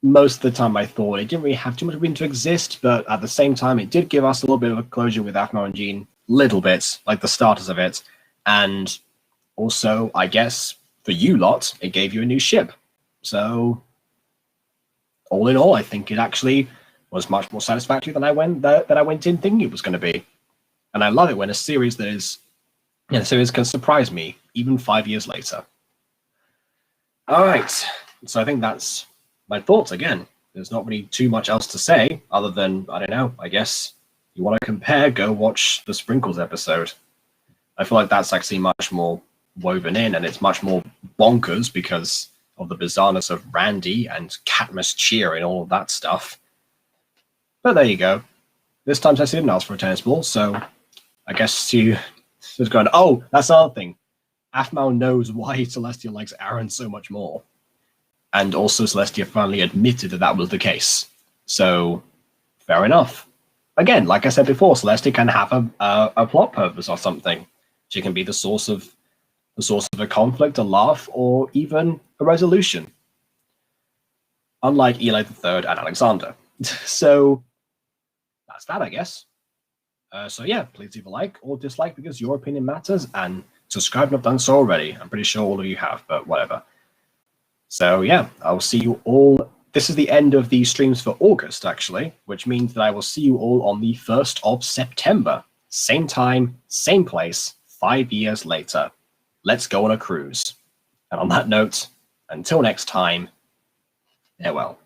Most of the time I thought it didn't really have too much reason to exist, but at the same time it did give us a little bit of a closure with Aphmau and Jean. Little bits, like the starters of it. And also, I guess, for you lot, it gave you a new ship. So, all in all, I think it actually was much more satisfactory than I went in thinking it was going to be. And I love it when a series can surprise me, even 5 years later. All right, so I think that's my thoughts again. There's not really too much else to say other than, I don't know, I guess you want to compare, go watch the Sprinkles episode. I feel like that's actually much more woven in, and it's much more bonkers because of the bizarreness of Randy and Katniss cheer and all of that stuff. But there you go. This time Ceci didn't ask for a tennis ball, so I guess she was going, oh, that's another thing. Aphmau knows why Celestia likes Aaron so much more. And also Celestia finally admitted that that was the case. So, fair enough. Again, like I said before, Celestia can have a plot purpose or something. She can be the source of a conflict, a laugh, or even a resolution. Unlike Eli III and Alexander. So, that's that, I guess. So yeah, please leave a like or dislike because your opinion matters, and subscribe if you've done so already. I'm pretty sure all of you have, but whatever. So yeah, I will see you all. This is the end of the streams for August, actually, which means that I will see you all on the 1st of September. Same time, same place, 5 years later. Let's go on a cruise. And on that note, until next time, farewell.